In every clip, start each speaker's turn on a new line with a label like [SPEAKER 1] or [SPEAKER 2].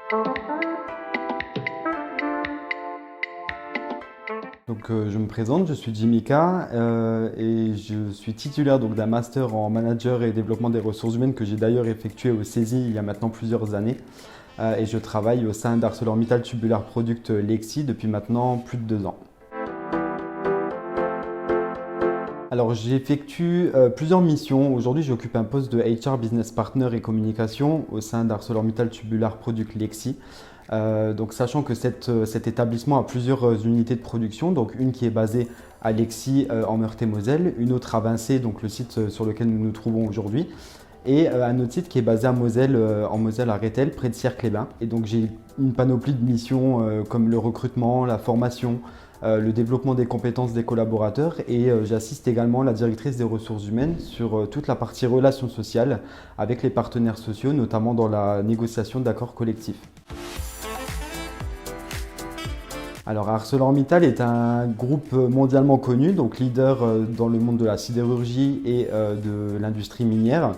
[SPEAKER 1] Je me présente, je suis Jimika et je suis titulaire d'un master en manager et développement des ressources humaines que j'ai d'ailleurs effectué au CESI il y a maintenant plusieurs années. Et je travaille au sein d'ArcelorMittal Tubular Product Lexi depuis maintenant plus de 2 ans. Alors j'effectue plusieurs missions. Aujourd'hui j'occupe un poste de HR Business Partner et Communication au sein d'ArcelorMittal Tubular Product Lexi. Sachant que cet établissement a plusieurs unités de production, donc une qui est basée à Lexi en Meurthe-et-Moselle, une autre à Vincey, donc le site sur lequel nous nous trouvons aujourd'hui, et un autre site qui est basé à Moselle, en Moselle à Rethel, près de Sierre-les-Bains. Et donc j'ai une panoplie de missions comme le recrutement, la formation, le développement des compétences des collaborateurs et j'assiste également la directrice des ressources humaines sur toute la partie relations sociales avec les partenaires sociaux, notamment dans la négociation d'accords collectifs. Alors ArcelorMittal est un groupe mondialement connu, donc leader dans le monde de la sidérurgie et de l'industrie minière.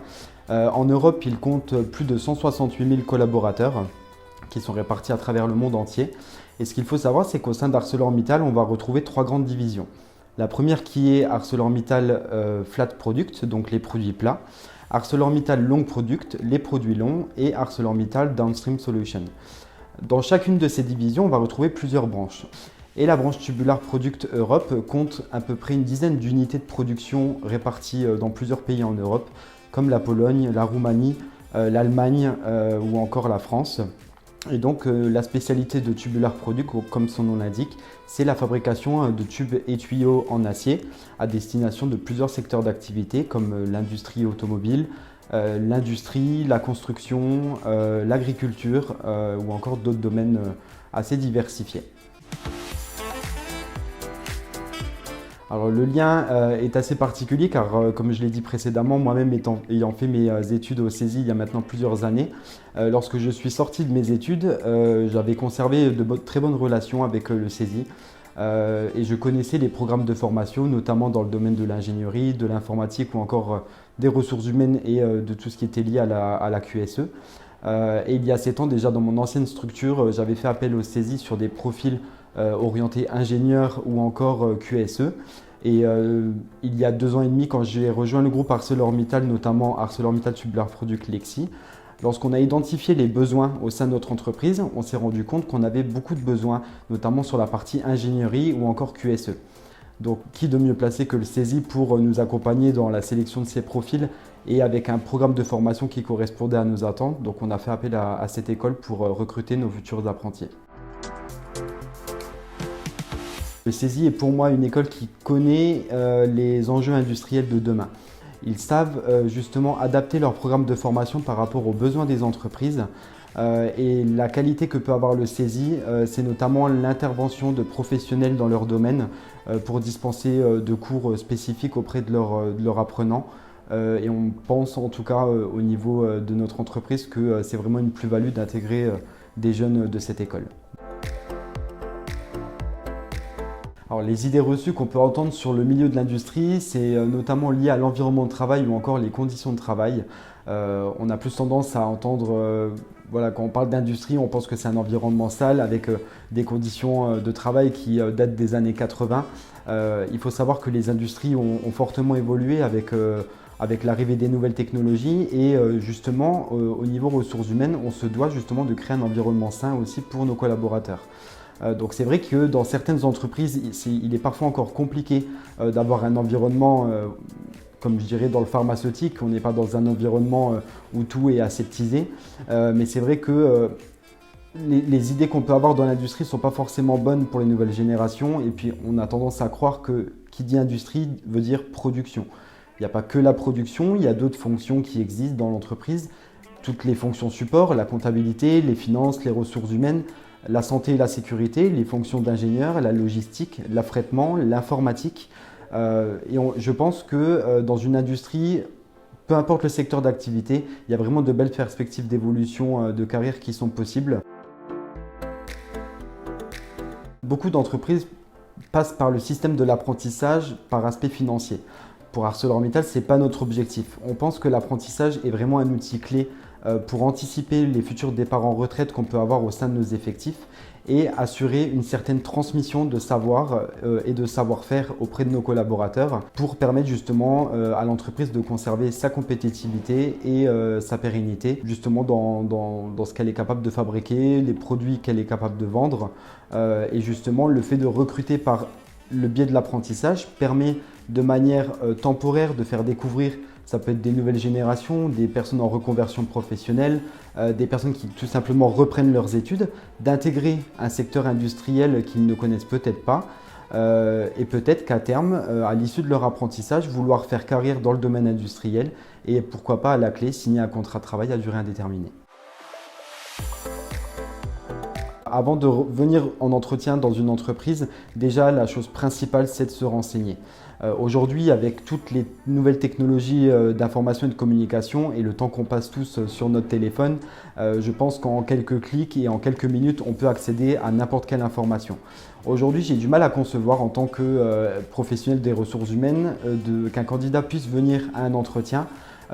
[SPEAKER 1] En Europe, il compte plus de 168 000 collaborateurs qui sont répartis à travers le monde entier. Et ce qu'il faut savoir, c'est qu'au sein d'ArcelorMittal, on va retrouver 3 grandes divisions. La première qui est ArcelorMittal Flat Product, donc les produits plats, ArcelorMittal Long Product, les produits longs, et ArcelorMittal Downstream Solutions. Dans chacune de ces divisions, on va retrouver plusieurs branches. Et la branche Tubular Product Europe compte à peu près une dizaine d'unités de production réparties dans plusieurs pays en Europe, comme la Pologne, la Roumanie, l'Allemagne ou encore la France. Et donc la spécialité de Tubular Product, comme son nom l'indique, c'est la fabrication de tubes et tuyaux en acier à destination de plusieurs secteurs d'activité comme l'industrie automobile, l'industrie, la construction, l'agriculture ou encore d'autres domaines assez diversifiés. Alors le lien est assez particulier car comme je l'ai dit précédemment, moi-même ayant fait mes études au CESI il y a maintenant plusieurs années, lorsque je suis sorti de mes études, j'avais conservé de très bonnes relations avec le CESI et je connaissais les programmes de formation, notamment dans le domaine de l'ingénierie, de l'informatique ou encore des ressources humaines et de tout ce qui était lié à la QSE. Et il y a 7 ans déjà dans mon ancienne structure, j'avais fait appel au CESI sur des profils orientés ingénieurs ou encore QSE. Et il y a 2 ans et demi, quand j'ai rejoint le groupe ArcelorMittal, notamment ArcelorMittal Tubular Product Lexi, lorsqu'on a identifié les besoins au sein de notre entreprise, on s'est rendu compte qu'on avait beaucoup de besoins, notamment sur la partie ingénierie ou encore QSE. Donc qui de mieux placé que le CESI pour nous accompagner dans la sélection de ces profils et avec un programme de formation qui correspondait à nos attentes. Donc on a fait appel à cette école pour recruter nos futurs apprentis. Le CESI est pour moi une école qui connaît les enjeux industriels de demain. Ils savent justement adapter leur programme de formation par rapport aux besoins des entreprises. Et la qualité que peut avoir le CESI, c'est notamment l'intervention de professionnels dans leur domaine pour dispenser de cours spécifiques auprès de leurs apprenants. Et on pense en tout cas au niveau de notre entreprise que c'est vraiment une plus-value d'intégrer des jeunes de cette école. Alors, les idées reçues qu'on peut entendre sur le milieu de l'industrie, c'est notamment lié à l'environnement de travail ou encore les conditions de travail. On a plus tendance à entendre, quand on parle d'industrie, on pense que c'est un environnement sale avec des conditions de travail qui datent des années 80. Il faut savoir que les industries ont fortement évolué avec l'arrivée des nouvelles technologies et justement au niveau ressources humaines, on se doit justement de créer un environnement sain aussi pour nos collaborateurs. Donc c'est vrai que dans certaines entreprises, il est parfois encore compliqué d'avoir un environnement, comme je dirais dans le pharmaceutique, on n'est pas dans un environnement où tout est aseptisé. Mais c'est vrai que les idées qu'on peut avoir dans l'industrie ne sont pas forcément bonnes pour les nouvelles générations. Et puis on a tendance à croire que qui dit industrie veut dire production. Il n'y a pas que la production, il y a d'autres fonctions qui existent dans l'entreprise. Toutes les fonctions support, la comptabilité, les finances, les ressources humaines, la santé et la sécurité, les fonctions d'ingénieur, la logistique, l'affrètement, l'informatique. Je pense que dans une industrie, peu importe le secteur d'activité, il y a vraiment de belles perspectives d'évolution de carrière qui sont possibles. Beaucoup d'entreprises passent par le système de l'apprentissage par aspect financier. Pour ArcelorMittal, ce n'est pas notre objectif. On pense que l'apprentissage est vraiment un outil clé pour anticiper les futurs départs en retraite qu'on peut avoir au sein de nos effectifs et assurer une certaine transmission de savoir et de savoir-faire auprès de nos collaborateurs pour permettre justement à l'entreprise de conserver sa compétitivité et sa pérennité justement dans ce qu'elle est capable de fabriquer, les produits qu'elle est capable de vendre et justement le fait de recruter par le biais de l'apprentissage permet de manière temporaire de faire découvrir. Ça peut être des nouvelles générations, des personnes en reconversion professionnelle, des personnes qui tout simplement reprennent leurs études, d'intégrer un secteur industriel qu'ils ne connaissent peut-être pas et peut-être qu'à terme, à l'issue de leur apprentissage, vouloir faire carrière dans le domaine industriel et pourquoi pas à la clé signer un contrat de travail à durée indéterminée. Avant de venir en entretien dans une entreprise, déjà la chose principale c'est de se renseigner. Aujourd'hui, avec toutes les nouvelles technologies d'information et de communication et le temps qu'on passe tous sur notre téléphone, je pense qu'en quelques clics et en quelques minutes, on peut accéder à n'importe quelle information. Aujourd'hui, j'ai du mal à concevoir en tant que professionnel des ressources humaines qu'un candidat puisse venir à un entretien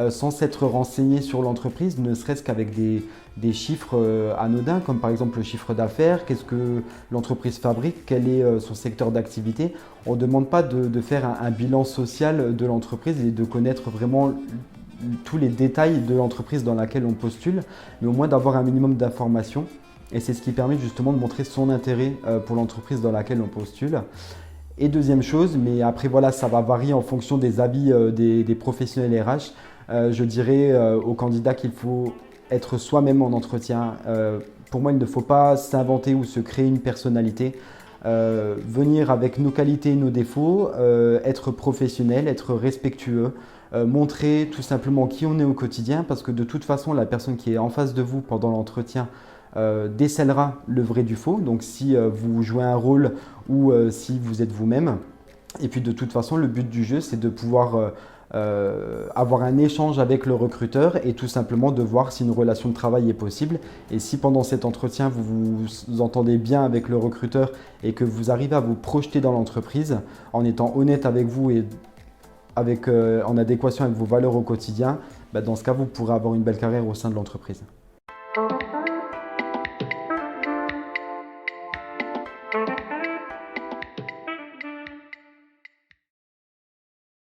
[SPEAKER 1] sans s'être renseigné sur l'entreprise, ne serait-ce qu'avec des chiffres anodins, comme par exemple le chiffre d'affaires, qu'est-ce que l'entreprise fabrique, quel est son secteur d'activité. On ne demande pas de faire un bilan social de l'entreprise et de connaître vraiment tous les détails de l'entreprise dans laquelle on postule, mais au moins d'avoir un minimum d'informations. Et c'est ce qui permet justement de montrer son intérêt pour l'entreprise dans laquelle on postule. Et deuxième chose, mais après voilà, ça va varier en fonction des avis des professionnels RH, je dirais aux candidats qu'il faut être soi-même en entretien. Pour moi, il ne faut pas s'inventer ou se créer une personnalité. Venir avec nos qualités et nos défauts, être professionnel, être respectueux, montrer tout simplement qui on est au quotidien parce que de toute façon, la personne qui est en face de vous pendant l'entretien décèlera le vrai du faux. Donc si vous jouez un rôle ou si vous êtes vous-même. Et puis de toute façon, le but du jeu, c'est de pouvoir avoir un échange avec le recruteur et tout simplement de voir si une relation de travail est possible. Et si pendant cet entretien, vous vous entendez bien avec le recruteur et que vous arrivez à vous projeter dans l'entreprise en étant honnête avec vous et en adéquation avec vos valeurs au quotidien, dans ce cas, vous pourrez avoir une belle carrière au sein de l'entreprise.